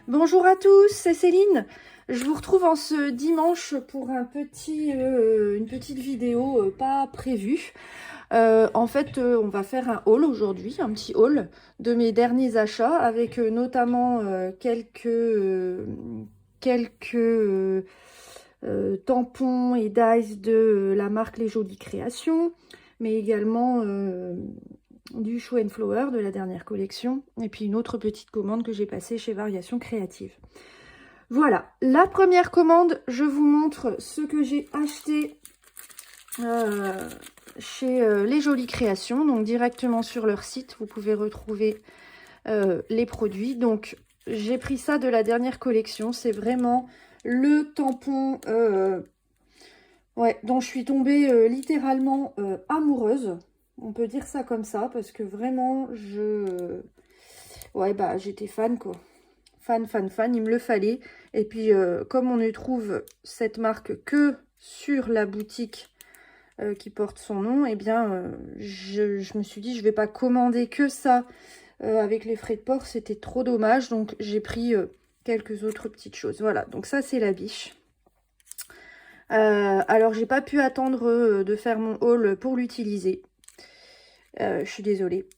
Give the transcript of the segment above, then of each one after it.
Bonjour à tous, c'est Céline. Je vous retrouve en ce dimanche pour une petite vidéo pas prévue. En fait, on va faire un haul aujourd'hui, un petit haul de mes derniers achats avec notamment quelques tampons et dies de la marque Les Jolies Créations, mais également du Show and Flower de la dernière collection, et puis une autre petite commande que j'ai passée chez Variations Créatives. Voilà, la première commande, je vous montre ce que j'ai acheté chez Les Jolies Créations, donc directement sur leur site, vous pouvez retrouver les produits. Donc j'ai pris ça de la dernière collection, c'est vraiment le tampon dont je suis tombée littéralement amoureuse. On peut dire ça comme ça, parce que vraiment, j'étais fan, quoi. Fan, il me le fallait. Et puis, comme on ne trouve cette marque que sur la boutique qui porte son nom, eh bien, je me suis dit, je vais pas commander que ça avec les frais de port. C'était trop dommage. Donc, j'ai pris quelques autres petites choses. Voilà, donc ça, c'est la biche. Alors, j'ai pas pu attendre de faire mon haul pour l'utiliser. Je suis désolée.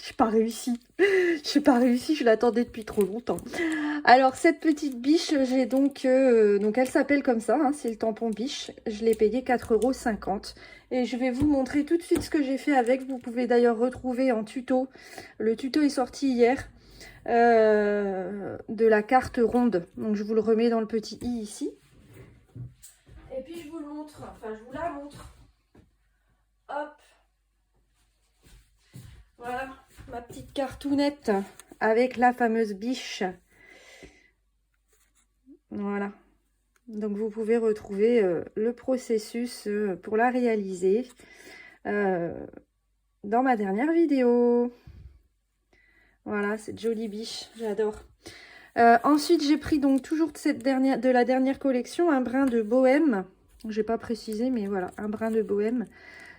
J'ai pas réussi. Je l'attendais depuis trop longtemps. Alors, cette petite biche, j'ai donc elle s'appelle comme ça, hein, c'est le tampon biche. Je l'ai payé 4,50 €. Et je vais vous montrer tout de suite ce que j'ai fait avec. Vous pouvez d'ailleurs retrouver en tuto. Le tuto est sorti hier. De la carte ronde. Donc, je vous le remets dans le petit i ici. Et puis, je vous le montre. Enfin, je vous la montre. Hop. Voilà, ma petite cartoonette avec la fameuse biche. Voilà. Donc, vous pouvez retrouver le processus pour la réaliser dans ma dernière vidéo. Voilà, cette jolie biche, j'adore. Ensuite, j'ai pris donc toujours de la dernière collection un brin de bohème. Je n'ai pas précisé, mais voilà, un brin de bohème.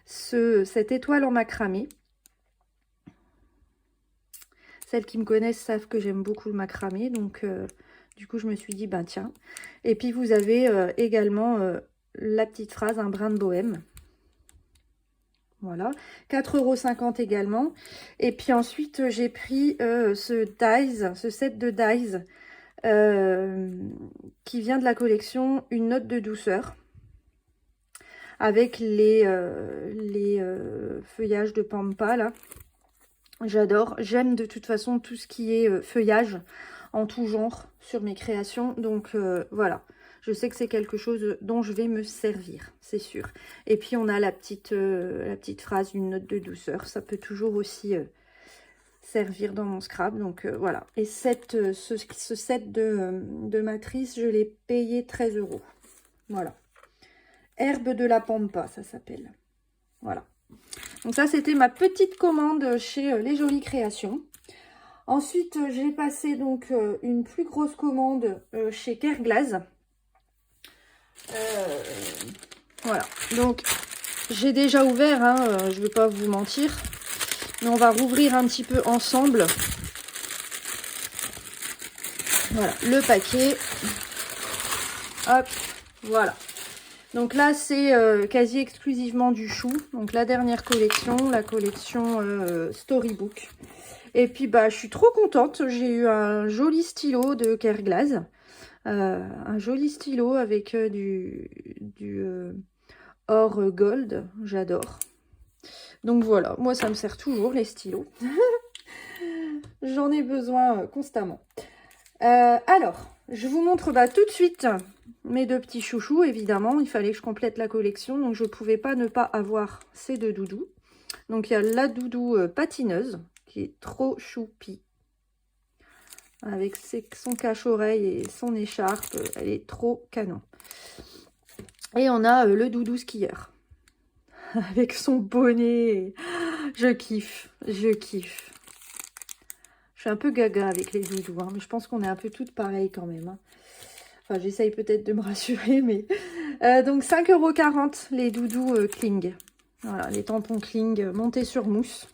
Cette étoile en macramé. Celles qui me connaissent savent que j'aime beaucoup le macramé, donc du coup je me suis dit, ben tiens. Et puis vous avez également la petite phrase, un brin de bohème. Voilà, 4,50 € également. Et puis ensuite j'ai pris ce set de dies qui vient de la collection Une note de douceur. Avec les feuillages de pampa là. J'adore, j'aime de toute façon tout ce qui est feuillage en tout genre sur mes créations. Donc voilà, je sais que c'est quelque chose dont je vais me servir, c'est sûr. Et puis on a la petite phrase, une note de douceur. Ça peut toujours aussi servir dans mon scrap. Donc voilà. Et ce set de matrice, je l'ai payé 13 €. Voilà. Herbe de la pampa, ça s'appelle. Voilà. Donc ça, c'était ma petite commande chez Les Jolies Créations. Ensuite, j'ai passé donc une plus grosse commande chez Kerglas. Voilà. Donc, j'ai déjà ouvert, hein, je ne vais pas vous mentir. Mais on va rouvrir un petit peu ensemble. Voilà, le paquet. Hop, voilà. Donc là, c'est quasi exclusivement du chou. Donc la dernière collection, la collection Storybook. Et puis, bah, je suis trop contente. J'ai eu un joli stylo de Kerglas. Un joli stylo avec du or gold. J'adore. Donc voilà, moi, ça me sert toujours, les stylos. J'en ai besoin constamment. Alors, je vous montre tout de suite mes deux petits chouchous. Évidemment, il fallait que je complète la collection. Donc, je ne pouvais pas ne pas avoir ces deux doudous. Donc, il y a la doudou patineuse qui est trop choupi. Avec son cache-oreille et son écharpe. Elle est trop canon. Et on a le doudou skieur. Avec son bonnet. Je kiffe. Je kiffe. Je suis un peu gaga avec les doudous, hein, mais je pense qu'on est un peu toutes pareilles quand même. Hein. Enfin, j'essaye peut-être de me rassurer, mais... donc, 5,40 € les doudous Kling. Voilà, les tampons Kling montés sur mousse.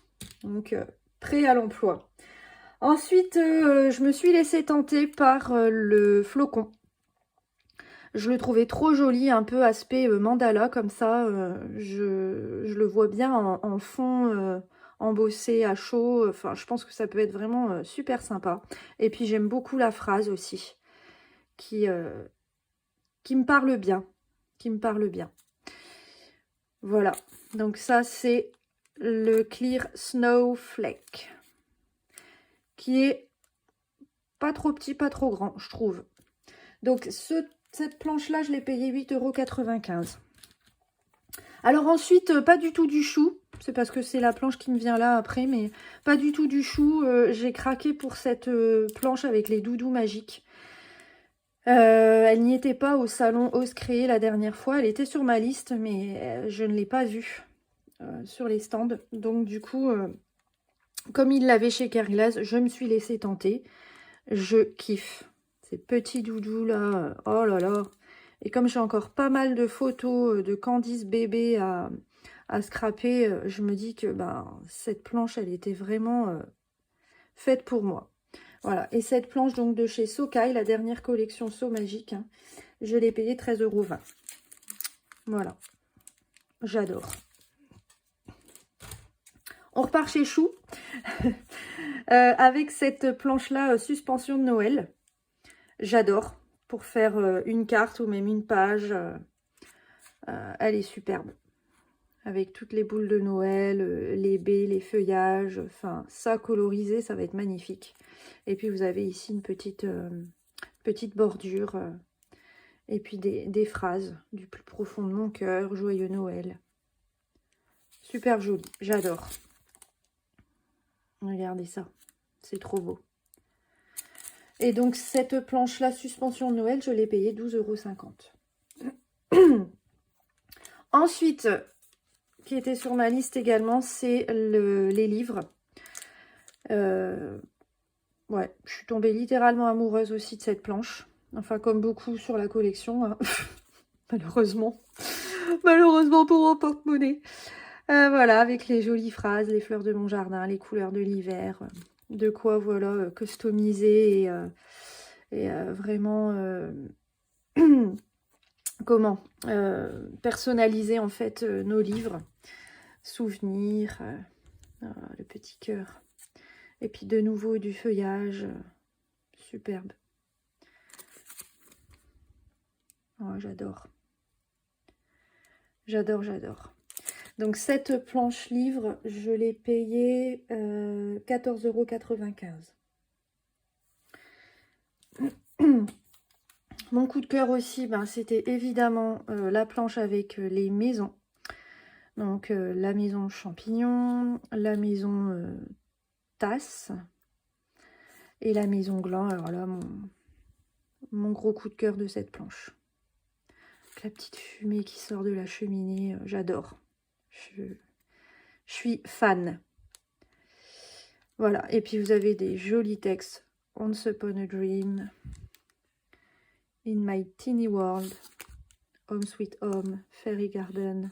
Donc, prêts à l'emploi. Ensuite, je me suis laissée tenter par le flocon. Je le trouvais trop joli, un peu aspect mandala comme ça. Je le vois bien en fond embossé à chaud. Enfin, je pense que ça peut être vraiment super sympa. Et puis j'aime beaucoup la phrase aussi, qui me parle bien. Qui me parle bien. Voilà. Donc ça, c'est le Clear Snowflake, qui est pas trop petit, pas trop grand, je trouve. Donc cette planche-là, je l'ai payée 8,95 €. Alors ensuite, pas du tout du chou. C'est parce que c'est la planche qui me vient là après, mais pas du tout du chou. J'ai craqué pour cette planche avec les doudous magiques. Elle n'y était pas au salon Ose Créer la dernière fois. Elle était sur ma liste, mais je ne l'ai pas vue sur les stands. Donc du coup, comme il l'avait chez Carglass, je me suis laissée tenter. Je kiffe. Ces petits doudous là, oh là là. Et comme j'ai encore pas mal de photos de Candice bébé à scraper, je me dis que cette planche, elle était vraiment faite pour moi. Voilà, et cette planche donc de chez Socai, la dernière collection So Magique, hein, je l'ai payée 13,20 €. Voilà, j'adore. On repart chez Chou avec cette planche-là, suspension de Noël. J'adore pour faire une carte ou même une page. Elle est superbe. Avec toutes les boules de Noël, les baies, les feuillages. Enfin, ça colorisé, ça va être magnifique. Et puis vous avez ici une petite bordure. Et puis des phrases du plus profond de mon cœur. Joyeux Noël. Super joli. J'adore. Regardez ça. C'est trop beau. Et donc, cette planche-là, suspension de Noël, je l'ai payée 12,50 €. Ensuite, qui était sur ma liste également, c'est les livres. Ouais, je suis tombée littéralement amoureuse aussi de cette planche. Enfin, comme beaucoup sur la collection, hein. Malheureusement. Malheureusement pour mon porte-monnaie. Voilà, avec les jolies phrases, les fleurs de mon jardin, les couleurs de l'hiver. De quoi, voilà, customiser et vraiment... comment personnaliser en fait nos livres, souvenirs, le petit cœur, et puis de nouveau du feuillage, superbe. Oh, j'adore, j'adore, j'adore. Donc cette planche livre, je l'ai payée 14,95 €. Mon coup de cœur aussi, c'était évidemment la planche avec les maisons. Donc la maison champignon, la maison tasse et la maison gland. Alors là, mon gros coup de cœur de cette planche. Avec la petite fumée qui sort de la cheminée, j'adore. Je suis fan. Voilà, et puis vous avez des jolis textes. Once upon a dream. In my teeny world. Home sweet home. Fairy garden.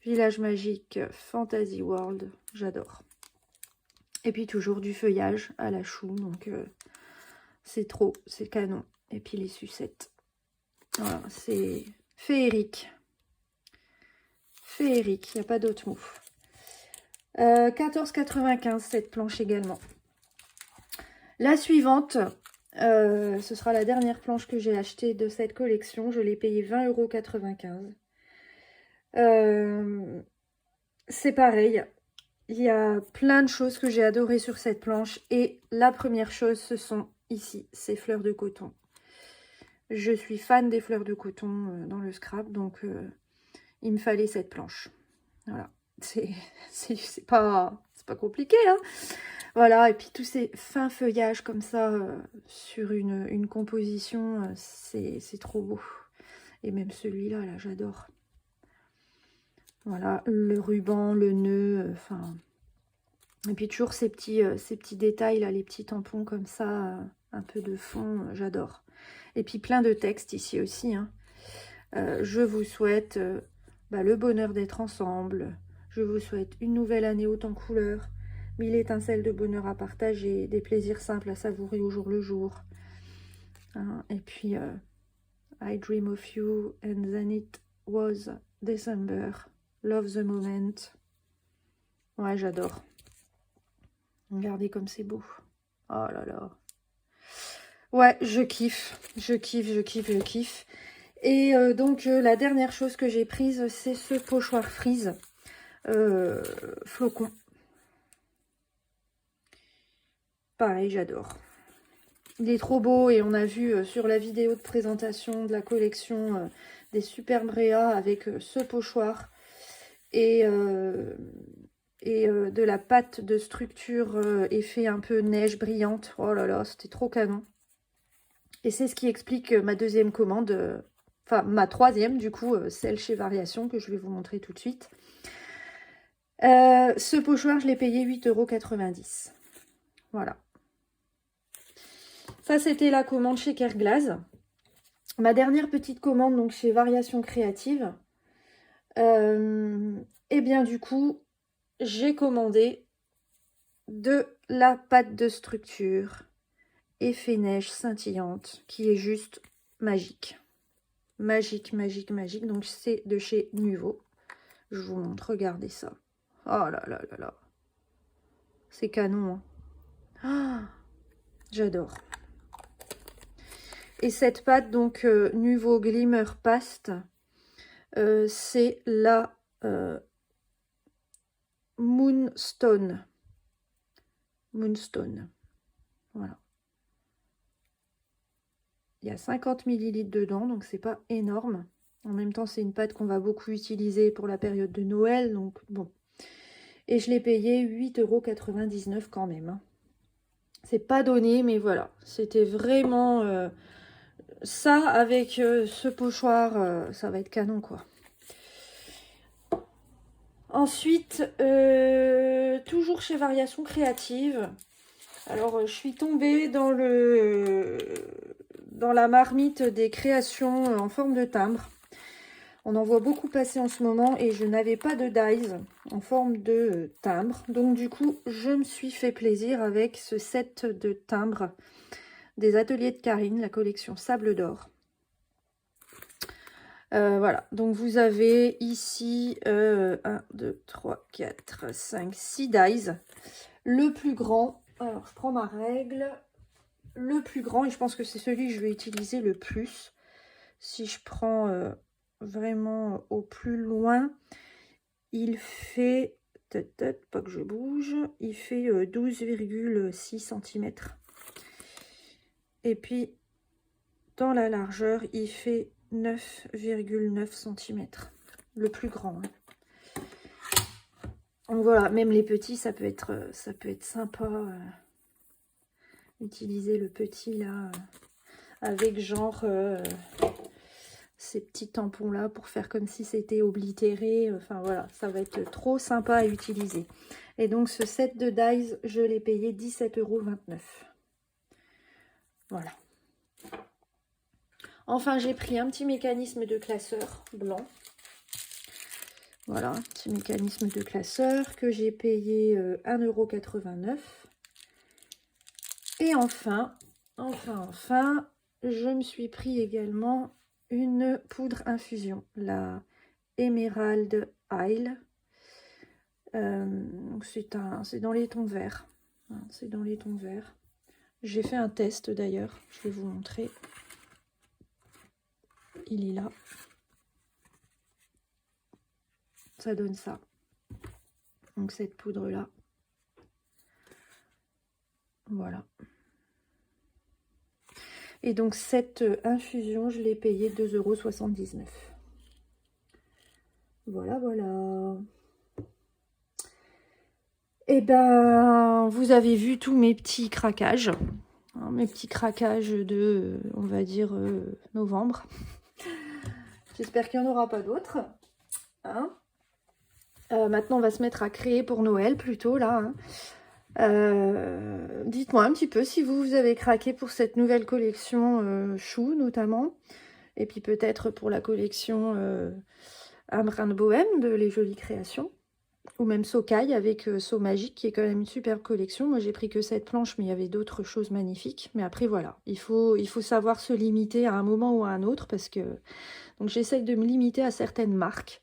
Village magique. Fantasy world. J'adore. Et puis toujours du feuillage à la chou. Donc c'est trop, c'est canon. Et puis les sucettes. Voilà, c'est féerique. Féerique, il n'y a pas d'autre mot. 14,95 cette planche également. La suivante, ce sera la dernière planche que j'ai achetée de cette collection. Je l'ai payée 20,95 €. C'est pareil. Il y a plein de choses que j'ai adorées sur cette planche. Et la première chose, ce sont ici, ces fleurs de coton. Je suis fan des fleurs de coton dans le scrap. Donc, il me fallait cette planche. Voilà. C'est pas compliqué, hein. Voilà, et puis tous ces fins feuillages comme ça sur une composition, c'est trop beau. Et même celui-là, là, j'adore. Voilà, le ruban, le nœud, enfin... et puis toujours ces petits détails, là, les petits tampons comme ça, un peu de fond, j'adore. Et puis plein de textes ici aussi, hein. Je vous souhaite le bonheur d'être ensemble. Je vous souhaite une nouvelle année haute en couleurs. 1000 étincelles de bonheur à partager, des plaisirs simples à savourer au jour le jour. Hein, et puis, I dream of you and then it was December. Love the moment. Ouais, j'adore. Regardez comme c'est beau. Oh là là. Ouais, je kiffe. Je kiffe, je kiffe, je kiffe. Et donc, la dernière chose que j'ai prise, c'est ce pochoir frise flocon. Pareil, j'adore. Il est trop beau et on a vu sur la vidéo de présentation de la collection des Superbes Réa avec ce pochoir et de la pâte de structure effet un peu neige brillante. Oh là là, c'était trop canon. Et c'est ce qui explique ma deuxième commande, enfin ma troisième du coup, celle chez Variation que je vais vous montrer tout de suite. Ce pochoir, je l'ai payé 8,90 €. Voilà. Ça, c'était la commande chez Kerglaze. Ma dernière petite commande, donc chez Variation Créative. Et bien du coup, j'ai commandé de la pâte de structure effet neige scintillante qui est juste magique. Magique, magique, magique. Donc c'est de chez Nuvo. Je vous montre, regardez ça. Oh là là là là. C'est canon. Hein. Ah, j'adore. Et cette pâte, donc Nuvo Glimmer Paste, c'est la Moonstone. Moonstone. Voilà. Il y a 50 ml dedans, donc c'est pas énorme. En même temps, c'est une pâte qu'on va beaucoup utiliser pour la période de Noël, donc bon. Et je l'ai payé 8,99 € quand même. Hein. C'est pas donné, mais voilà. C'était vraiment ça avec ce pochoir, ça va être canon, quoi. Ensuite, toujours chez Variation Créative. Alors, je suis tombée dans la marmite des créations en forme de timbre. On en voit beaucoup passer en ce moment et je n'avais pas de dies en forme de timbre. Donc du coup, je me suis fait plaisir avec ce set de timbres des ateliers de Karine, la collection Sable d'Or. Voilà, donc vous avez ici 1, 2, 3, 4, 5, 6 dies. Le plus grand, alors je prends ma règle, le plus grand, et je pense que c'est celui que je vais utiliser le plus. Si je prends vraiment au plus loin, il fait, pas que je bouge, il fait 12,6 cm. Et puis, dans la largeur, il fait 9,9 cm. Le plus grand. Hein. Donc voilà, même les petits, ça peut être sympa. Utiliser le petit là, avec genre ces petits tampons là pour faire comme si c'était oblitéré. Enfin voilà, ça va être trop sympa à utiliser. Et donc ce set de dies, je l'ai payé 17,29 €. Voilà. Enfin, j'ai pris un petit mécanisme de classeur blanc. Voilà, un petit mécanisme de classeur que j'ai payé 1,89 €. Et enfin, je me suis pris également une poudre infusion, la Emerald Isle. C'est dans les tons verts. C'est dans les tons verts. J'ai fait un test d'ailleurs, je vais vous montrer. Il est là. Ça donne ça. Donc cette poudre là. Voilà. Et donc cette infusion, je l'ai payée 2,79 €. Voilà, voilà. Et ben, vous avez vu tous mes petits craquages. Hein, mes petits craquages de, on va dire, novembre. J'espère qu'il n'y en aura pas d'autres. Hein. Maintenant, on va se mettre à créer pour Noël plutôt, là. Hein. Dites-moi un petit peu si vous avez craqué pour cette nouvelle collection Chou notamment, et puis peut-être pour la collection Un brin de bohème de Les Jolies Créations. ou même Sokai avec Saut Magique, qui est quand même une superbe collection. Moi, j'ai pris que cette planche, mais il y avait d'autres choses magnifiques. Mais après, voilà, il faut savoir se limiter à un moment ou à un autre, parce que... Donc, j'essaye de me limiter à certaines marques.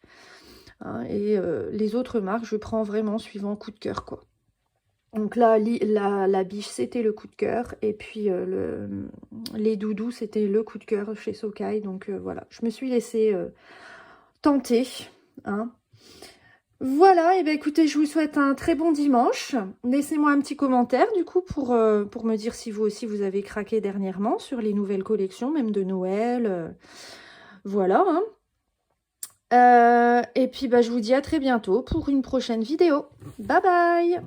Hein, et les autres marques, je prends vraiment suivant coup de cœur, quoi. Donc là, la biche, c'était le coup de cœur. Et puis, les doudous, c'était le coup de cœur chez Sokai. Donc, voilà, je me suis laissée tenter, hein. Voilà, et bien écoutez, je vous souhaite un très bon dimanche. Laissez-moi un petit commentaire du coup pour me dire si vous aussi vous avez craqué dernièrement sur les nouvelles collections, même de Noël. Voilà, hein. Et puis bah, je vous dis à très bientôt pour une prochaine vidéo. Bye bye!